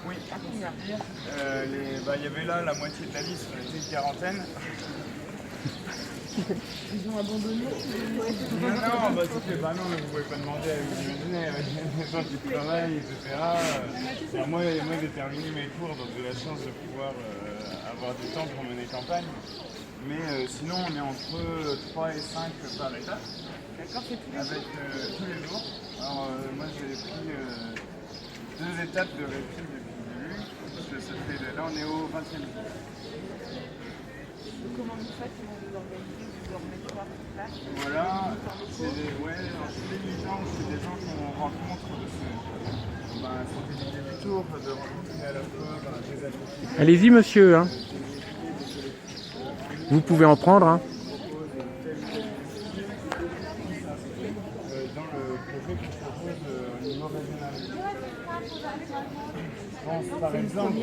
Oui. Il y avait là la moitié de la liste, on était une quarantaine. Ils ont abandonné. Non, mais vous pouvez pas demander à vous imaginer, les gens qui travaillent, etc. Moi j'ai terminé mes cours, donc j'ai la chance de pouvoir avoir du temps pour mener campagne. Mais sinon, on est entre 3 et 5 par étape. D'accord, c'est tous les avec tous les jours. Alors moi j'ai pris 2 étapes de répit depuis le début, parce que ça fait, là on est au 20e jour. Comment vous faites? Comment vous organisez? Vous leur mettez pas en place? Voilà, c'est les militants, c'est des gens qu'on rencontre de santé du tour, de rencontrer à la fois des athlétiques. Allez-y monsieur, hein. Vous pouvez en prendre. Hein. Dans le projet qu'on propose au niveau régional. Je pense par exemple.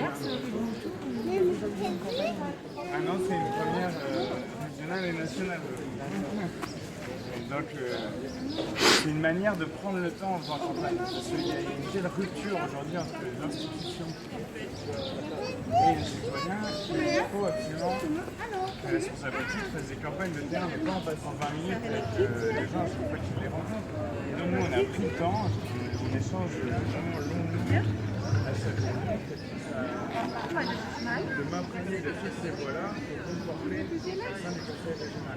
Ah non, c'est une première régionale et nationale. Donc c'est une manière de prendre le temps en faisant campagne. Parce qu'il y a une telle rupture aujourd'hui entre les institutions et les citoyens qu'il faut absolument que les responsables politiques fassent des campagnes de terrain, mais pas en passant 20 minutes avec les gens à chaque fois qu'ils les rencontrent. Et donc nous on a pris le temps, on échange vraiment longuement à chaque journée. De m'imprégner de toutes ces voies-là pour conformer au sein du conseil régional.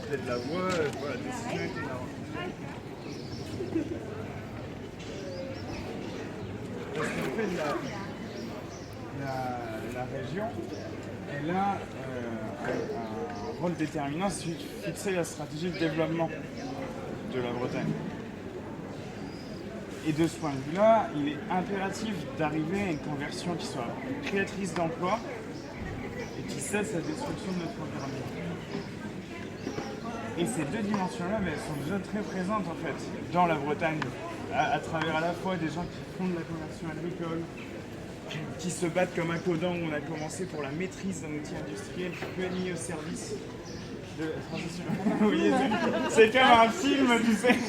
C'est de la voie, voilà, des citoyens. Parce qu'en fait, la région, elle a un rôle déterminant, c'est fixer la stratégie de développement de la Bretagne. Et de ce point de vue-là, il est impératif d'arriver à une conversion qui soit créatrice d'emplois et qui cesse la destruction de notre environnement. Et ces deux dimensions-là, elles sont déjà très présentes en fait dans la Bretagne, à travers à la fois des gens qui font de la conversion agricole, qui se battent comme un codon où on a commencé pour la maîtrise d'un outil industriel qui peut être mis au service de la transition. Oui, c'est comme un film, tu sais. Non,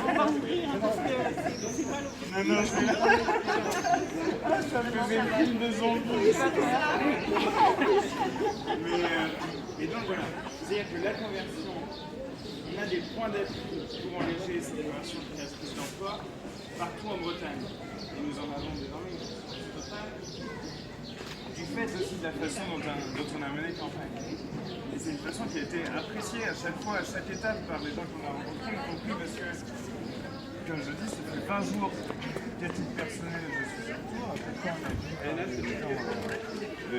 on va ouvrir parce que c'est pas l'objectif. Non, c'est là. Ça faisait un film de zombies. Et donc voilà, c'est-à-dire que la conversion, on a des points d'appui pour engager cette conversion créatrice d'emploi partout en Bretagne. Et nous en avons désormais une conscience totale du fait aussi de la façon dont on a mené campagne. Et c'est une façon qui a été appréciée à chaque fois, à chaque étape par les gens qu'on a rencontrés, y compris parce que, comme je dis, ça fait 20 jours qu'à titre personnel je suis sur tour.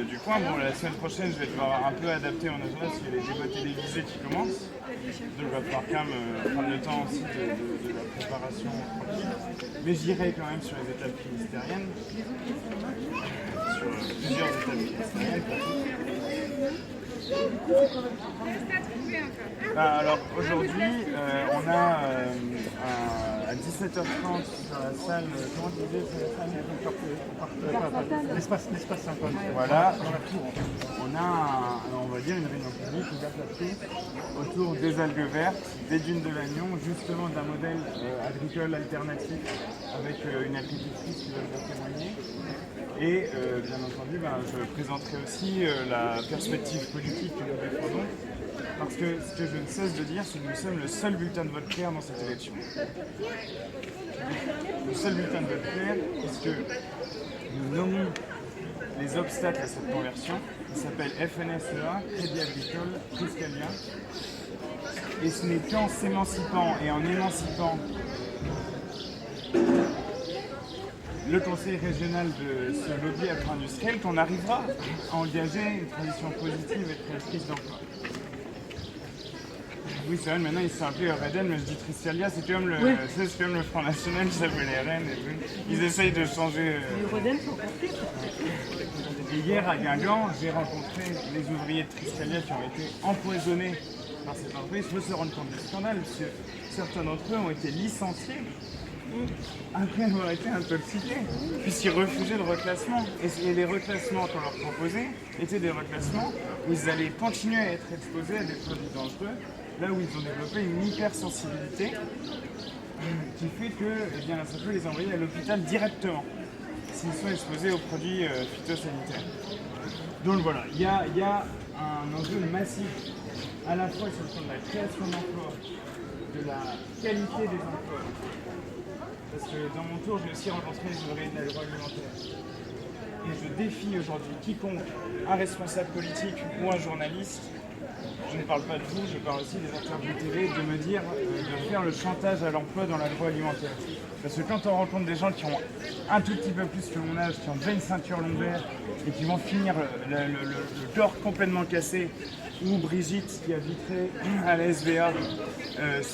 Du coin, bon, la semaine prochaine je vais devoir un peu adapter mon agenda parce qu'il y a les débats télévisés qui commencent. Donc il va falloir quand même prendre le temps aussi de la préparation tranquille. Mais j'irai quand même sur les étapes finistériennes. Sur plusieurs étapes ministérielles. Alors aujourd'hui, on a à 17h30 dans la salle, comment tu disais, L'espace 50. Voilà, on va dire une réunion publique ouverte à tous autour des algues vertes, des dunes de Lannion, justement d'un modèle agricole alternatif avec une agricultrice qui va nous témoigner. Et bien entendu, je présenterai aussi la perspective politique que nous défendons. Parce que ce que je ne cesse de dire, c'est que nous sommes le seul bulletin de vote clair dans cette élection. Le seul bulletin de vote clair, puisque nous nommons les obstacles à cette conversion. Il s'appelle FNSEA, Crédit Agricole Triskalia. Et ce n'est qu'en s'émancipant et en émancipant le conseil régional de ce lobby agro-industriel qu'on arrivera à engager une transition positive et créatrice d'emploi. Oui, c'est vrai, maintenant il s'est appelé Reden, mais je dis Triskalia, c'est comme le Front National qui s'appelle RN. Ils essayent de changer. Le Reden, faut porter. Et hier à Guingamp, j'ai rencontré les ouvriers de Triskalia qui ont été empoisonnés par cette entreprise. Il faut se rendre compte du scandale, parce que certains d'entre eux ont été licenciés après avoir été intoxiqués, puisqu'ils refusaient le reclassement. Et les reclassements qu'on leur proposait étaient des reclassements où ils allaient continuer à être exposés à des produits dangereux, là où ils ont développé une hypersensibilité qui fait que ça peut les envoyer à l'hôpital directement s'ils sont exposés aux produits phytosanitaires. Donc voilà, il y a un enjeu massif à la fois sur le plan de la création d'emplois, de la qualité des emplois. Parce que dans mon tour, j'ai aussi rencontré les ouvriers de l'agroalimentaire. Et je défie aujourd'hui quiconque, un responsable politique ou un journaliste, je ne parle pas de vous, je parle aussi des acteurs de télé, de me dire de faire le chantage à l'emploi dans l'agroalimentaire. Parce que quand on rencontre des gens qui ont un tout petit peu plus que mon âge, qui ont déjà une ceinture lombaire et qui vont finir le corps complètement cassé, ou Brigitte qui a vitré à la SVA,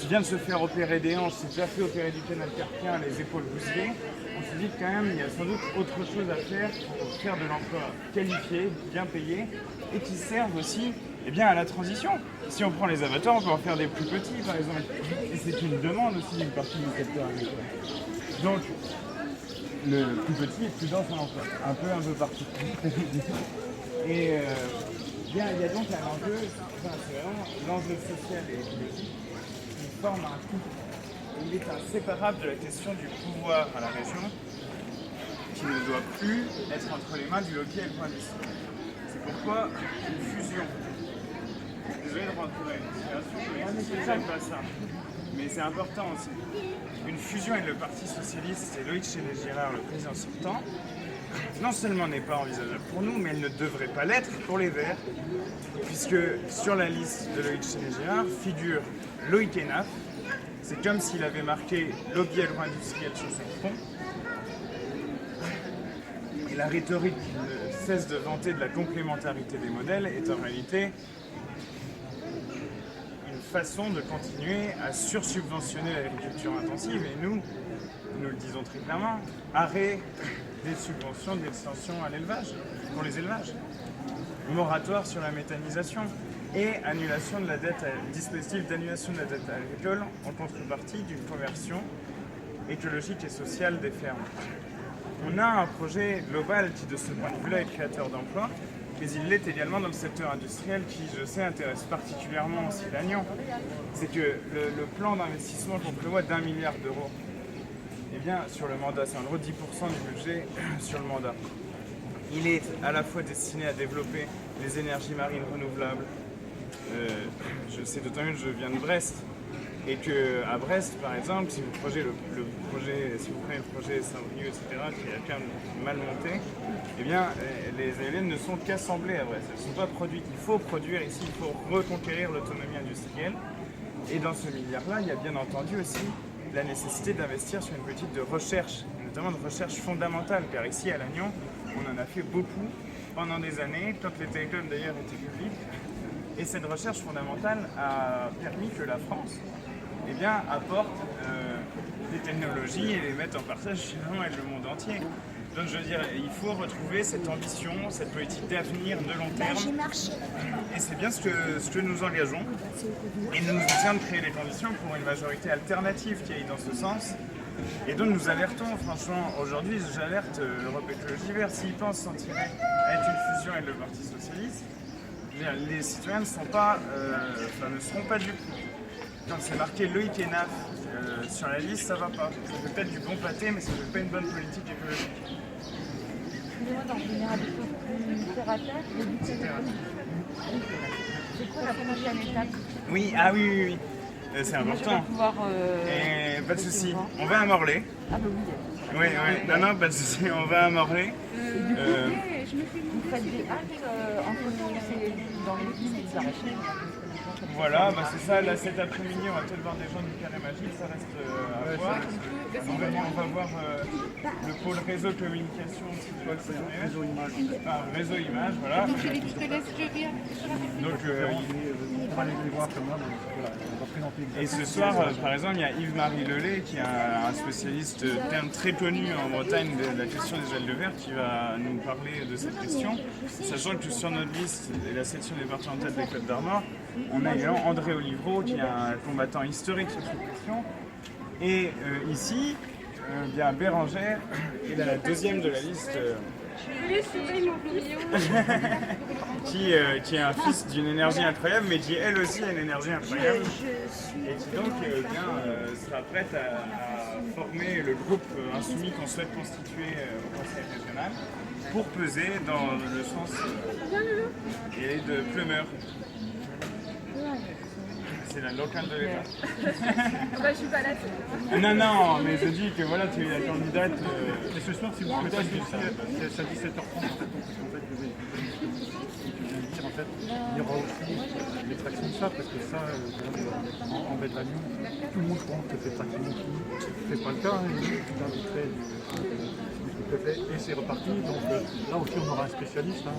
vient de se faire opérer des hanches, s'est déjà fait opérer du canal carpien, les épaules bousillées, on se dit que quand même il y a sans doute autre chose à faire pour faire de l'emploi qualifié, bien payé, et qui serve aussi à la transition. Si on prend les abattoirs, on peut en faire des plus petits par exemple. Et c'est une demande aussi d'une partie du secteur agricole. Donc, le plus petit est plus dense en emploi, un peu partout. Et il y a donc un enjeu, c'est vraiment l'enjeu social et écologique qui forme un tout. Il est inséparable de la question du pouvoir à la région qui ne doit plus être entre les mains du lobby agro-industriel. C'est pourquoi une fusion, désolé de rentrer dans une situation, je n'aime pas ça, mais c'est important aussi. Une fusion avec le Parti Socialiste et Loïc Chénez-Girard, le président sortant, non seulement n'est pas envisageable pour nous, mais elle ne devrait pas l'être pour les Verts, puisque sur la liste de Loïc Chénez-Girard figure Loïc Hénaf. C'est comme s'il avait marqué lobby agro-industriel sur son front. Et la rhétorique qui ne cesse de vanter de la complémentarité des modèles est en réalité une façon de continuer à sursubventionner l'agriculture intensive. Et nous le disons très clairement, arrêt des subventions d'extension à l'élevage, pour les élevages, moratoire sur la méthanisation et annulation de la dette, dispositif d'annulation de la dette agricole en contrepartie d'une conversion écologique et sociale des fermes. On a un projet global qui, de ce point de vue-là, est créateur d'emplois, mais il l'est également dans le secteur industriel qui, je sais, intéresse particulièrement aussi l'Agnon. C'est que le plan d'investissement qu'on prévoit d'1 milliard d'euros, sur le mandat, c'est en gros 10% du budget sur le mandat. Il est à la fois destiné à développer les énergies marines renouvelables. Je sais d'autant mieux que je viens de Brest et qu'à Brest, par exemple, si vous prenez le projet Saint-Brieuc, etc., qui est quand même mal monté, les éoliennes ne sont qu'assemblées à Brest. Elles ne sont pas produites. Il faut produire ici, il faut reconquérir l'autonomie industrielle. Et dans ce milliard-là, il y a bien entendu aussi la nécessité d'investir sur une politique de recherche, notamment de recherche fondamentale, car ici à Lannion, on en a fait beaucoup pendant des années, quand les télécoms d'ailleurs étaient publics, et cette recherche fondamentale a permis que la France apporte des technologies et les mette en partage finalement avec le monde entier. Donc je veux dire, il faut retrouver cette ambition, cette politique d'avenir de long terme. Et c'est bien ce que nous engageons. Et nous nous tient de créer les conditions pour une majorité alternative qui aille dans ce sens. Et donc nous alertons, franchement, aujourd'hui j'alerte l'Europe Écologie Verte. S'ils pensent s'en tirer avec une fusion avec le Parti Socialiste, les citoyens ne seront pas du coup. Quand c'est marqué Loïc Hénaf sur la liste, ça va pas. Ça fait peut-être du bon pâté, mais ça fait pas une bonne politique écologique. Excusez-moi d'en revenir à des choses plus terre à terre. C'est quoi la prochaine étape? Oui, oui. C'est important. Pouvoir, pas de souci. On va à Morlaix. Ah bah oui. Oui. Non, pas de souci. On va à Morlaix. Vous faites des actes entre dans les villes des arachides. Voilà, c'est ça. Là, cet après-midi, on va peut-être voir des gens du Carré Magique. Ça reste à voir. On va voir le pôle réseau communication aussi de réseau image, voilà. Je te laisse, je viens. Donc, on va aller les voir comme moi, on va présenter exactement. Et ce soir, par exemple, il y a Yves-Marie Lelay, qui est un spécialiste terme très connu en Bretagne de la question des ailes de verre, qui va nous parler de cette question. Sachant que sur notre liste, et la section départementale des Côtes d'Armor, on a également André Olivreau, qui est un combattant historique sur cette question. Et ici, bien Bérangère, et la deuxième de la liste, qui est un fils d'une énergie incroyable, mais qui elle aussi a une énergie incroyable, et qui donc sera prête à former le groupe insoumis qu'on souhaite constituer au Conseil régional pour peser dans le sens et de Plumeur. C'est la locale de l'État. Je suis pas là. Non, mais je dis que voilà, tu es la candidate. Et ce soir, si vous pouvez c'est à 17h30 en fait, parce qu'en fait, tu viens de dire, en fait, il y aura aussi l'extraction de ça, parce que ça, en bête d'Agnon, tout le monde pense que c'est traction qui ne fait pas le cas, hein, il inviterait du préfet et c'est reparti. Donc là aussi, on aura un spécialiste, hein,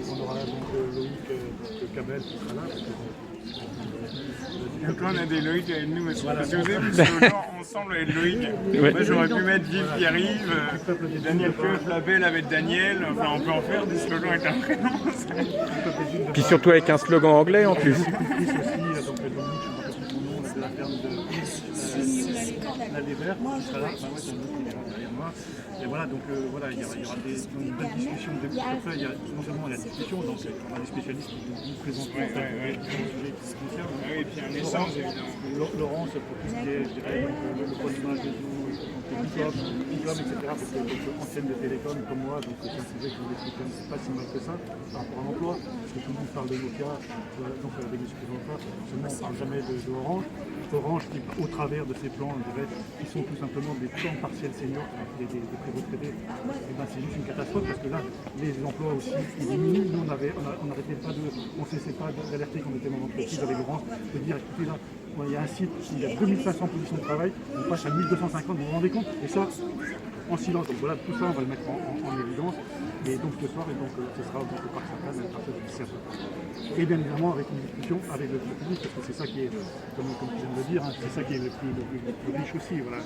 on aura donc Loïc Cabel qui sera là. Donc là, on a des Loïc avec nous aussi. Parce que vous avez vu ce slogan ensemble avec Loïc. Ouais. Moi, j'aurais pu mettre Vive qui arrive, Daniel Keuf, la belle avec Daniel. Enfin, on peut en faire des slogans avec un prénom. Puis surtout avec un slogan anglais en plus. Donc Dominique, je ne sais pas son nom, de la ferme de l'Allée Verte, qui sera là. Derrière moi. Et voilà, donc voilà, il y aura une belle discussion. Après, non seulement il y a des discussions, donc il y aura des spécialistes qui vous présentent les sujets qui se concernent. Et puis un échange, évidemment. Laurence, pour tout ce qui est, je dirais, le polymage des eaux, Bicom, etc. Parce que ancienne de Télécom comme moi, donc c'est un sujet que je vous explique pas si mal que ça par rapport à l'emploi, parce que tout le monde parle de Nokia, donc avec les supposants seulement on ne parle jamais d'Orange. Orange qui, au travers de ces plans, je dirais, qui sont tout simplement des plans partiels seniors, des préretraités, et ben c'est juste une catastrophe parce que là, les emplois aussi ils diminuent. Nous, on n'arrêtait pas on ne cessait pas d'alerter qu'on était dans l'entreprise avec Orange, de dire écoutez là, il y a un site, il y a 2500 positions de travail, on passe à 1250, vous vous rendez compte? Et ça, en silence. Donc voilà, tout ça, on va le mettre en évidence. Et donc ce soir, ce sera donc au Parc Sainte-Anne à partir de 17h. Et bien évidemment avec une discussion avec le public, parce que c'est ça qui est, comme tu viens de le dire, hein, c'est ça qui est le plus riche aussi. Voilà.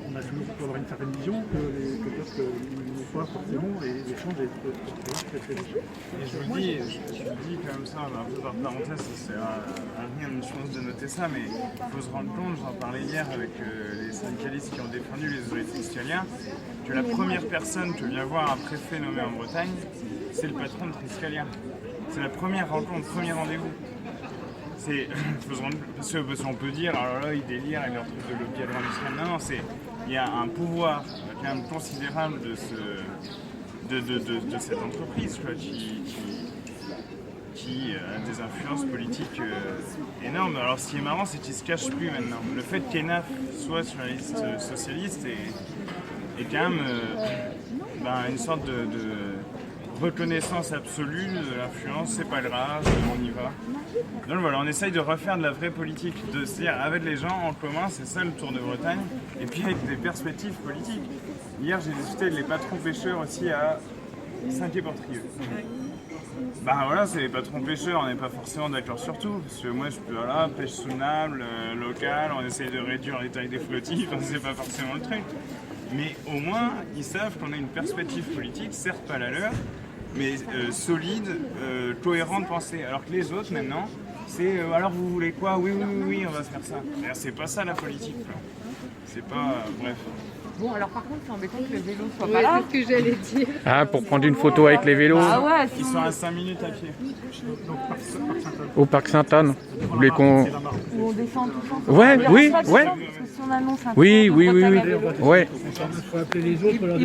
On a toujours pu avoir une certaine vision que peut-être qu'il faut forcément et l'échange est très très riche. Et je vous le dis comme ça, un peu par parenthèse, c'est rien de chance de noter ça, mais il faut se rendre compte, j'en parlais hier avec les syndicalistes qui ont défendu les autorités textilières, que la première personne que vient voir un préfet nommé en Bretagne, c'est le patron de Triscalia. C'est la première rencontre, premier rendez-vous. Parce qu'on peut dire, alors là, ils délirent avec leur truc de lobby agro-industriel. Non, il y a un pouvoir quand même considérable de cette entreprise quoi, qui a des influences politiques énormes. Alors ce qui est marrant, c'est qu'il ne se cache plus maintenant. Le fait qu'ENAF soit sur la liste socialiste est quand même une sorte de reconnaissance absolue de l'influence, c'est pas grave, on y va. Donc voilà, on essaye de refaire de la vraie politique, c'est-à-dire avec les gens en commun, c'est ça le Tour de Bretagne, et puis avec des perspectives politiques. Hier, j'ai discuté avec les patrons pêcheurs aussi à Saint-Quay-Portrieux. Bah voilà, c'est les patrons pêcheurs, on n'est pas forcément d'accord sur tout, parce que moi je peux, voilà, pêche soutenable, locale, on essaye de réduire les tailles des flottilles, c'est pas forcément le truc. Mais au moins, ils savent qu'on a une perspective politique, certes pas la leur, mais solide, cohérent de pensée. Alors que les autres, maintenant, c'est alors vous voulez quoi? Oui, on va se faire ça. C'est pas ça la politique, quoi. C'est pas... bref. Bon, alors par contre, c'est embêtant que le vélo soit pas là. C'est ce que j'allais dire. Ah, pour prendre une photo avec les vélos Ah ouais, Ils sont à 5 minutes à pied. au Parc Sainte-Anne. Vous voulez qu'on... Où on descend tous ensemble. Ouais, oui, ouais. Parce que si on annonce un Oui. tour de Bretagne à vélo, Ouais. Il faut appeler les autres.